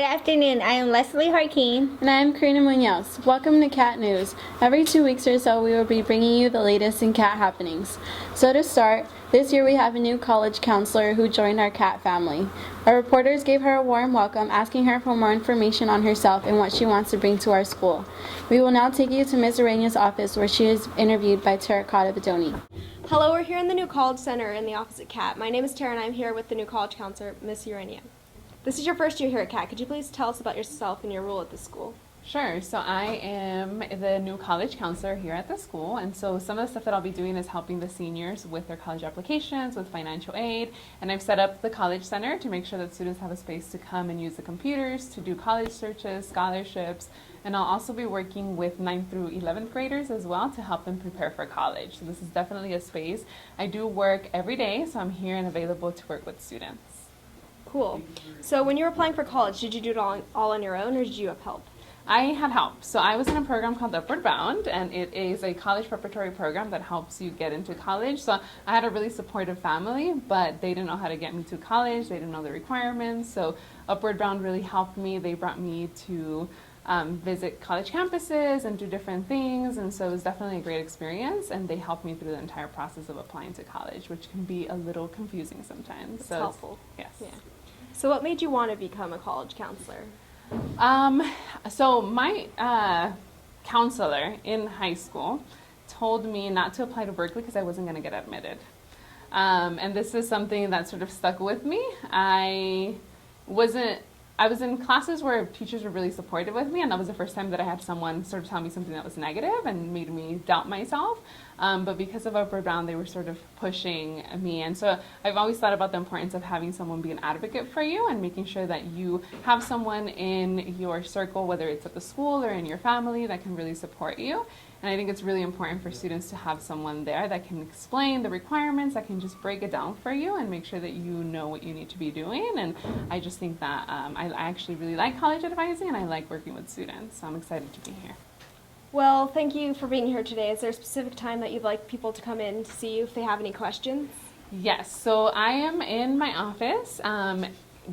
afternoon. I am Leslie Harkeen. And I'm Karina Munoz. Welcome to Cat News. Every 2 weeks or so, we will be bringing you the latest in cat happenings. So to start, this year we have a new college counselor who joined our cat family. Our reporters gave her a warm welcome, asking her for more information on herself and what she wants to bring to our school. We will now take you to Ms. Ureña's office, where she is interviewed by Terracotta Bedoni. Hello, we're here in the new college center in the office at CAT. My name is Tara and I'm here with the new college counselor, Ms. Ureña. This is your first year here at CAT. Could you please tell us about yourself and your role at the school? Sure. So I am the new college counselor here at the school, and so some of the stuff that I'll be doing is helping the seniors with their college applications, with financial aid, and I've set up the college center to make sure that students have a space to come and use the computers to do college searches, scholarships, and I'll also be working with 9th through 11th graders as well to help them prepare for college. So this is definitely a space. I do work every day, so I'm here and available to work with students. Cool. So when you were applying for college, did you do it all on your own or did you have help? I had help. So I was in a program called Upward Bound, and it is a college preparatory program that helps you get into college. So I had a really supportive family, but they didn't know how to get me to college. They didn't know the requirements. So Upward Bound really helped me. They brought me to visit college campuses and do different things, and so it was definitely a great experience, and they helped me through the entire process of applying to college, which can be a little confusing sometimes. It's helpful. Yes. Yeah. So what made you want to become a college counselor? So my counselor in high school told me not to apply to Berkeley because I wasn't going to get admitted. And this is something that sort of stuck with me. I was in classes where teachers were really supportive with me, and that was the first time that I had someone sort of tell me something that was negative and made me doubt myself. But because of Upward Bound, they were sort of pushing me. And so I've always thought about the importance of having someone be an advocate for you and making sure that you have someone in your circle, whether it's at the school or in your family, that can really support you. And I think it's really important for students to have someone there that can explain the requirements, that can just break it down for you and make sure that you know what you need to be doing. And I just think that I actually really like college advising, and I like working with students. So I'm excited to be here. Well, thank you for being here today. Is there a specific time that you'd like people to come in to see you if they have any questions? Yes, so I am in my office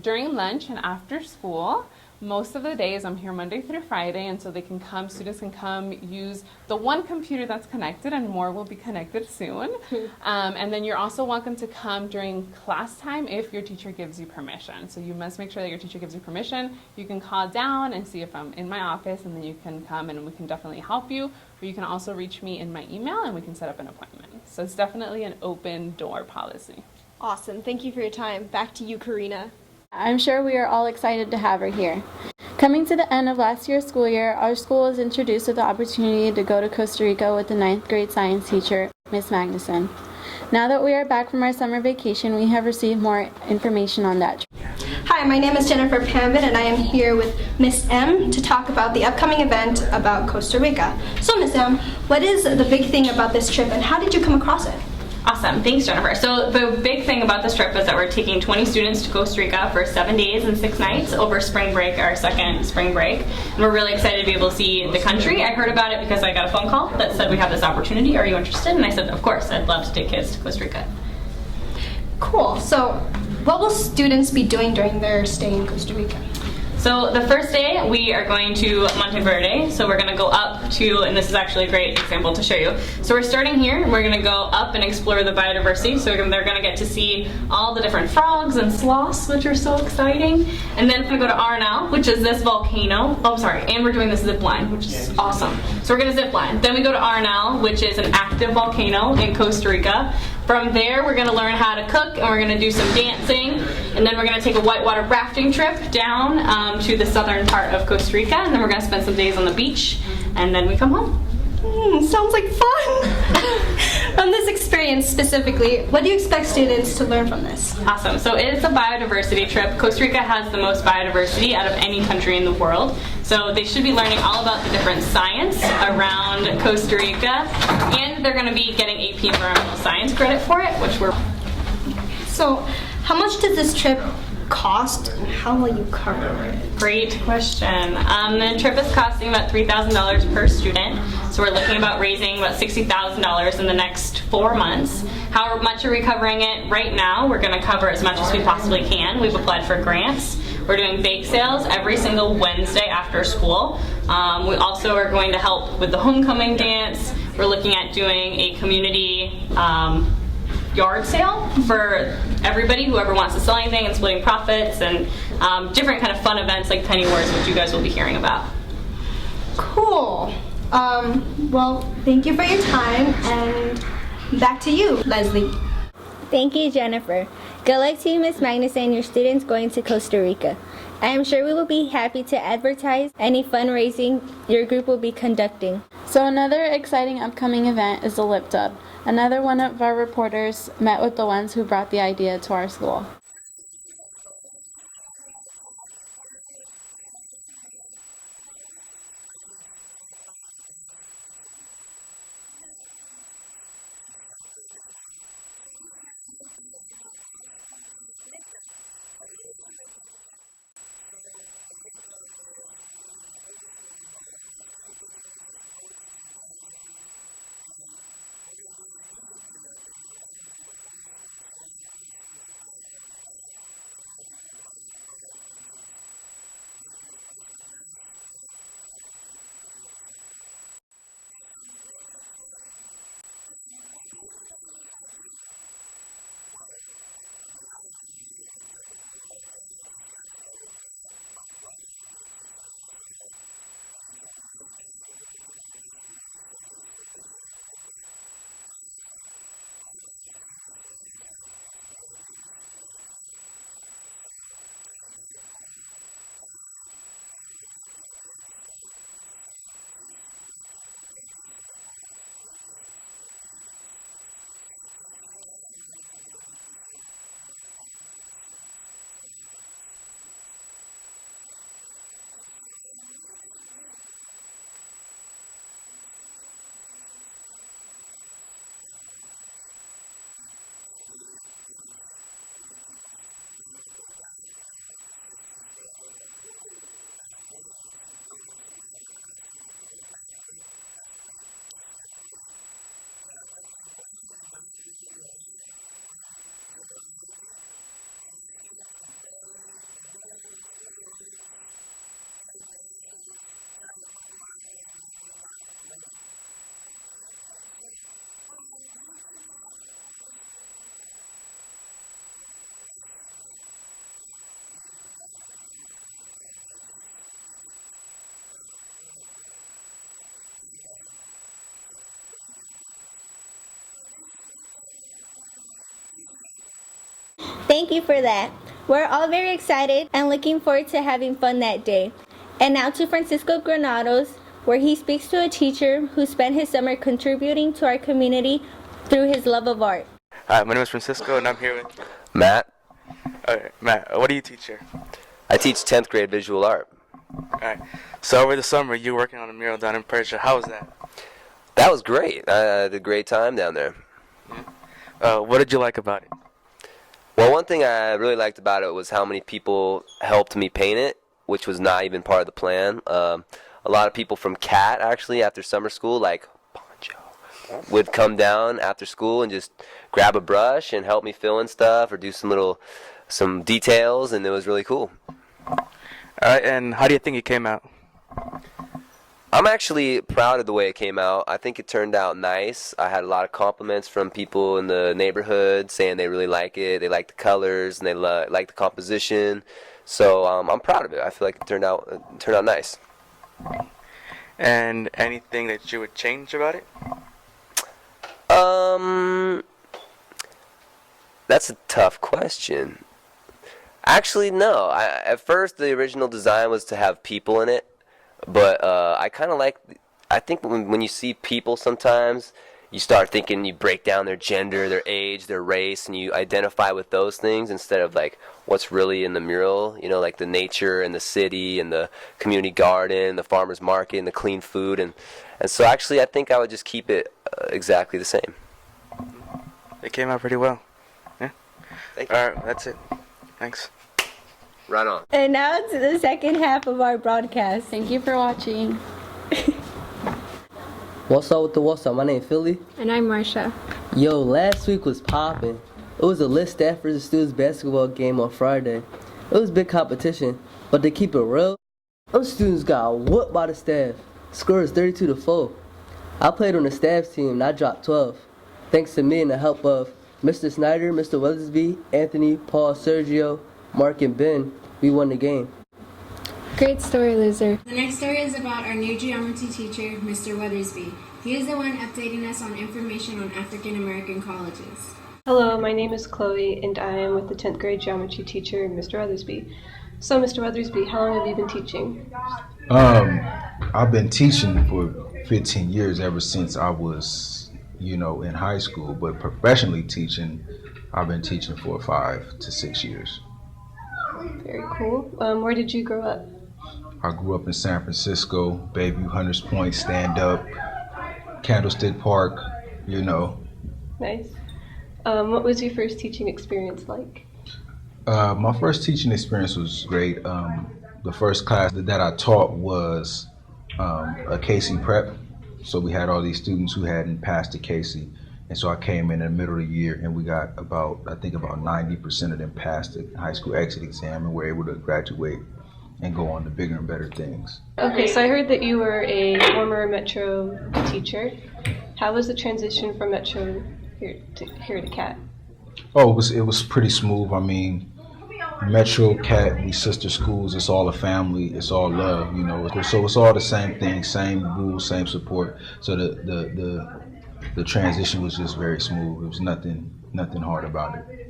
during lunch and after school. Most of the days I'm here Monday through Friday, and so they can come, students can come use the one computer that's connected, and more will be connected soon. And then you're also welcome to come during class time if your teacher gives you permission. So you must make sure that your teacher gives you permission. You can call down and see if I'm in my office, and then you can come and we can definitely help you. Or you can also reach me in my email and we can set up an appointment. So it's definitely an open door policy. Awesome. Thank you for your time. Back to you, Karina. I'm sure we are all excited to have her here. Coming to the end of last year's school year, our school was introduced with the opportunity to go to Costa Rica with the 9th grade science teacher, Ms. Magnuson. Now that we are back from our summer vacation, we have received more information on that trip. Hi, my name is Jennifer Pambit, and I am here with Miss M to talk about the upcoming event about Costa Rica. So Miss M, what is the big thing about this trip and how did you come across it? Awesome, thanks Jennifer. So the big thing about this trip is that we're taking 20 students to Costa Rica for 7 days and 6 nights over spring break, our second spring break. And we're really excited to be able to see the country. I heard about it because I got a phone call that said we have this opportunity. Are you interested? And I said, of course, I'd love to take kids to Costa Rica. Cool. So what will students be doing during their stay in Costa Rica? So the first day we are going to Monteverde, so we're going to go up to, and this is actually a great example to show you. So we're starting here, and we're going to go up and explore the biodiversity. So they're going to get to see all the different frogs and sloths, which are so exciting. And then we're going to go to Arenal, which is this volcano. Oh, sorry, and we're doing the zip line, which is awesome. So we're going to zip line. Then we go to Arenal, which is an active volcano in Costa Rica. From there, we're going to learn how to cook, and we're going to do some dancing, and then we're going to take a whitewater rafting trip down to the southern part of Costa Rica, and then we're going to spend some days on the beach, and then we come home. Sounds like fun! From this experience specifically, what do you expect students to learn from this? Awesome. So it's a biodiversity trip. Costa Rica has the most biodiversity out of any country in the world. So they should be learning all about the different science around Costa Rica, and they're going to be getting AP Environmental Science credit for it, which we're... So how much does this trip cost, and how will you cover it? Great question. The trip is costing about $3,000 per student, so we're looking about raising about $60,000 in the next 4 months. How much are we covering it? Right now, we're going to cover as much as we possibly can. We've applied for grants. We're doing bake sales every single Wednesday after school. We also are going to help with the homecoming dance. We're looking at doing a community yard sale for everybody, whoever wants to sell anything, and splitting profits, and different kind of fun events like penny wars, which you guys will be hearing about. Cool. Well, thank you for your time, and back to you, Leslie. Thank you, Jennifer. Good luck to you, Ms. Magnuson, and your students going to Costa Rica. I am sure we will be happy to advertise any fundraising your group will be conducting. So another exciting upcoming event is the Lip Dub. Another one of our reporters met with the ones who brought the idea to our school. Thank you for that. We're all very excited and looking forward to having fun that day. And now to Francisco Granados, where he speaks to a teacher who spent his summer contributing to our community through his love of art. Hi, my name is Francisco, and I'm here with Matt. Alright, Matt, what do you teach here? I teach 10th grade visual art. Alright, so over the summer, you were working on a mural down in Persia. How was that? That was great. I had a great time down there. What did you like about it? Well, one thing I really liked about it was how many people helped me paint it, which was not even part of the plan. A lot of people from CAT, actually, after summer school, like Poncho, would come down after school and just grab a brush and help me fill in stuff or do some details, and it was really cool. Alright, and how do you think it came out? I'm actually proud of the way it came out. I think it turned out nice. I had a lot of compliments from people in the neighborhood saying they really like it, they like the colors, and they like the composition. So I'm proud of it. I feel like it turned out nice. And anything that you would change about it? That's a tough question. Actually, no. At first, the original design was to have people in it. But I kind of I think when you see people sometimes, you start thinking, you break down their gender, their age, their race, and you identify with those things instead of like what's really in the mural, you know, like the nature and the city and the community garden, the farmer's market and the clean food. And so actually I think I would just keep it exactly the same. It came out pretty well. Yeah? Thank you. Alright, that's it. Thanks. Right on. And now to the second half of our broadcast. Thank you for watching. What's up with the what's up? My name is Philly. And I'm Marsha. Yo, last week was popping. It was a Lit Stafford students basketball game on Friday. It was big competition. But to keep it real, them students got whooped by the staff. Score is 32-4. I played on the staff team and I dropped 12. Thanks to me and the help of Mr. Snyder, Mr. Weathersby, Anthony, Paul, Sergio, Mark, and Ben, we won the game. Great story, Loser. The next story is about our new geometry teacher, Mr. Weathersby. He is the one updating us on information on African American colleges. Hello, my name is Chloe, and I am with the 10th grade geometry teacher, Mr. Weathersby. So, Mr. Weathersby, how long have you been teaching? I've been teaching for 15 years, ever since I was, in high school. But professionally teaching, I've been teaching for 5 to 6 years. Very cool. Where did you grow up? I grew up in San Francisco, Bayview, Hunters Point, Stand Up, Candlestick Park, Nice. What was your first teaching experience like? My first teaching experience was great. The first class that I taught was a Casey prep. So we had all these students who hadn't passed the Casey. And so I came in the middle of the year and we got about 90% of them passed the high school exit exam and were able to graduate and go on to bigger and better things. Okay, so I heard that you were a former Metro teacher. How was the transition from Metro here to CAT? Oh, it was pretty smooth. I mean, Metro, CAT, we sister schools. It's all a family. It's all love, So it's all the same thing, same rules, same support. So the transition was just very smooth. It was nothing hard about it.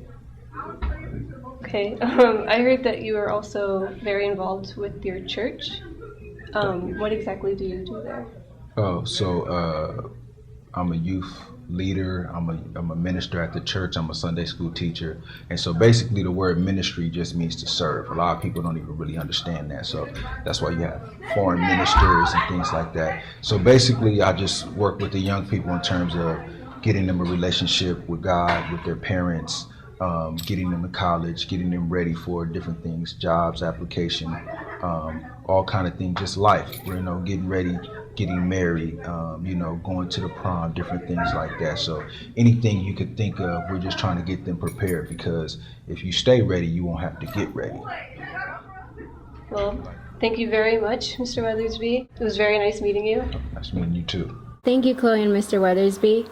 Okay, I heard that you are also very involved with your church. What exactly do you do there? Oh, so I'm a youth leader. I'm a minister at the church. I'm a Sunday school teacher. And so basically the word ministry just means to serve. A lot of people don't even really understand that. So that's why you have foreign ministers and things like that. So basically I just work with the young people in terms of getting them a relationship with God, with their parents, getting them to college, getting them ready for different things, jobs, application, all kind of things, just life, getting ready, getting married, going to the prom, different things like that. So anything you could think of, we're just trying to get them prepared, because if you stay ready, you won't have to get ready. Well, thank you very much, Mr. Weathersby. It was very nice meeting you. Nice meeting you too. Thank you, Chloe and Mr. Weathersby.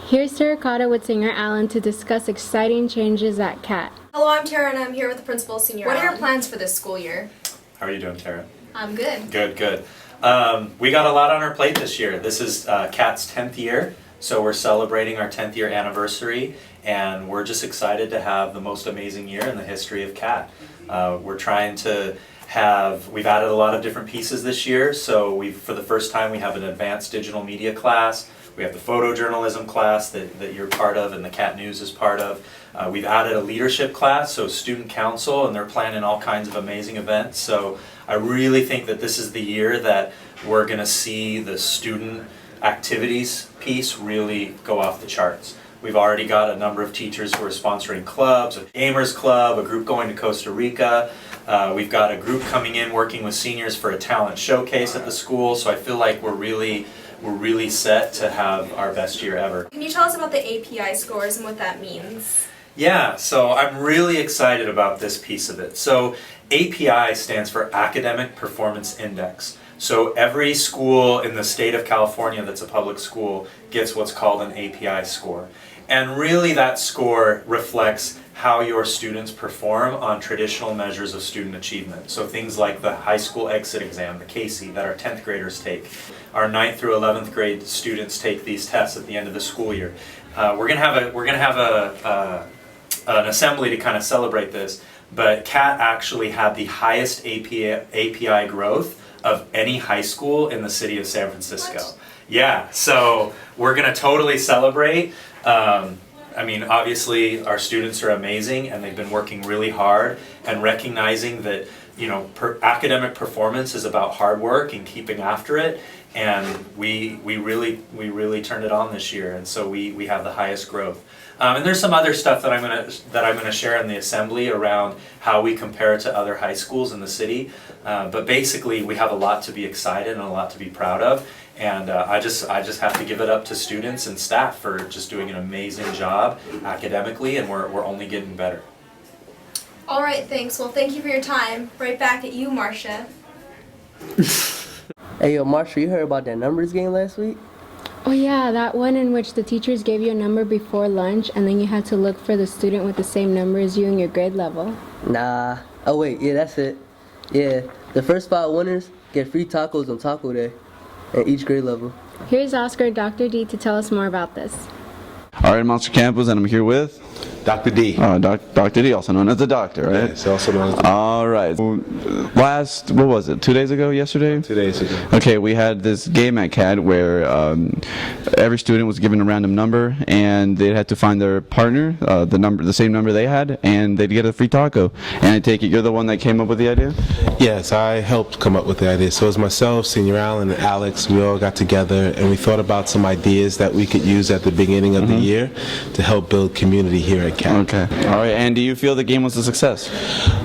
Here's Terracotta with singer Alan to discuss exciting changes at CAT. Hello, I'm Tara and I'm here with the principal, Senior What are your plans for this school year? How are you doing, Tara? I'm good. Good. We got a lot on our plate this year. This is CAT's 10th year, so we're celebrating our 10th year anniversary, and we're just excited to have the most amazing year in the history of CAT. We're trying to we've added a lot of different pieces this year, so for the first time we have an advanced digital media class. We have the photojournalism class that you're part of and the CAT News is part of. We've added a leadership class, so student council, and they're planning all kinds of amazing events. So I really think that this is the year that we're going to see the student activities piece really go off the charts. We've already got a number of teachers who are sponsoring clubs, a gamers club, a group going to Costa Rica. We've got a group coming in working with seniors for a talent showcase at the school. So I feel like we're really set to have our best year ever. Can you tell us about the API scores and what that means? Yeah, so I'm really excited about this piece of it. So API stands for Academic Performance Index. So every school in the state of California that's a public school gets what's called an API score. And really that score reflects how your students perform on traditional measures of student achievement. So things like the high school exit exam, the CASE, that our 10th graders take. Our 9th through 11th grade students take these tests at the end of the school year. We're gonna have an assembly to kind of celebrate this, but CAT actually had the highest API growth of any high school in the city of San Francisco. What? Yeah, so we're gonna totally celebrate. I mean, obviously our students are amazing and they've been working really hard, and recognizing that, academic performance is about hard work and keeping after it. And we really turned it on this year, and so we have the highest growth. And there's some other stuff that I'm gonna share in the assembly around how we compare to other high schools in the city. But basically, we have a lot to be excited and a lot to be proud of. And I just have to give it up to students and staff for just doing an amazing job academically, and we're only getting better. All right, thanks. Well, thank you for your time. Right back at you, Marcia. Hey, yo, Marsha, you heard about that numbers game last week? Oh yeah, that one in which the teachers gave you a number before lunch and then you had to look for the student with the same number as you in your grade level. Nah. Oh, wait, yeah, that's it. Yeah, the first 5 winners get free tacos on Taco Day at each grade level. Here's Oscar, Dr. D, to tell us more about this. All right, Monster Campus, and I'm here with Dr. D. Dr. D, also known as the doctor, right? Yes, also known as the doctor. All right. What was it, 2 days ago, yesterday? 2 days ago. Okay, we had this game at CAD where every student was given a random number, and they had to find their partner, the same number they had, and they'd get a free taco. And I take it you're the one that came up with the idea? Yes, I helped come up with the idea. So it was myself, Senior Allen, and Alex. We all got together, and we thought about some ideas that we could use at the beginning of the year to help build community here at CAD. Okay. All right, and do you feel the game was a success?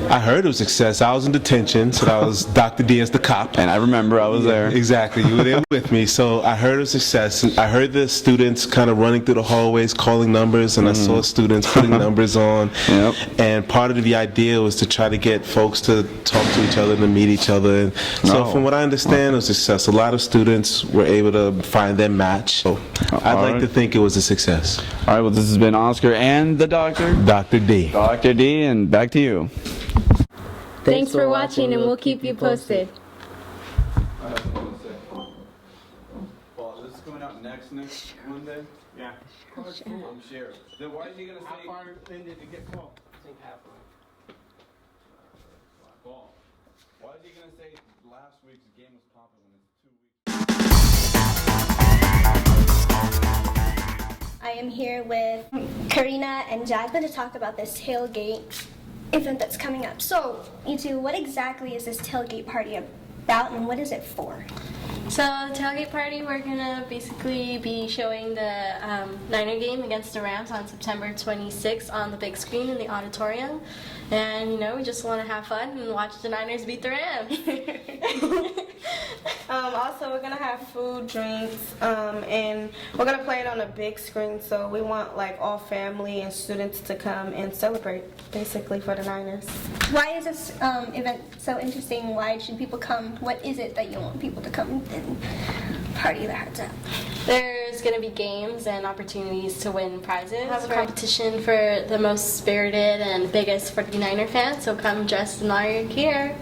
I heard it was a success. I was in detention, so that was Dr. D as the cop. And I remember I was there. Exactly. You were there with me. So I heard it was a success. And I heard the students kind of running through the hallways calling numbers, and I saw students putting numbers on. Yep. And part of the idea was to try to get folks to talk to each other, to meet each other. And so from what I understand, it was a success. A lot of students were able to find their match. So I'd like to think it was a success. All right, well, this has been Oscar and the doctor. Dr. D. Dr. D, and back to you. Thanks for watching, and we'll keep you posted. Well, this is coming out next Monday? Yeah. I'm sure. Then why is he going to say... How far in did it get Paul? I think halfway. Paul, why is he going to say last week's game was popping when it's 2 weeks? I am here with Karina and Jacqueline to talk about this tailgate event that's coming up. So, you two, what exactly is this tailgate party about and what is it for? So the tailgate party, we're gonna basically be showing the Niner game against the Rams on September 26th on the big screen in the auditorium. And you know, we just want to have fun and watch the Niners beat the Rams. Also, we're gonna have food, drinks, and we're gonna play it on a big screen. So we want like all family and students to come and celebrate, basically, for the Niners. Why is this event so interesting? Why should people come? What is it that you want people to come and party their hearts out? There's going to be games and opportunities to win prizes. We have a competition for the most spirited and biggest 49er fans, so come dressed in all your gear.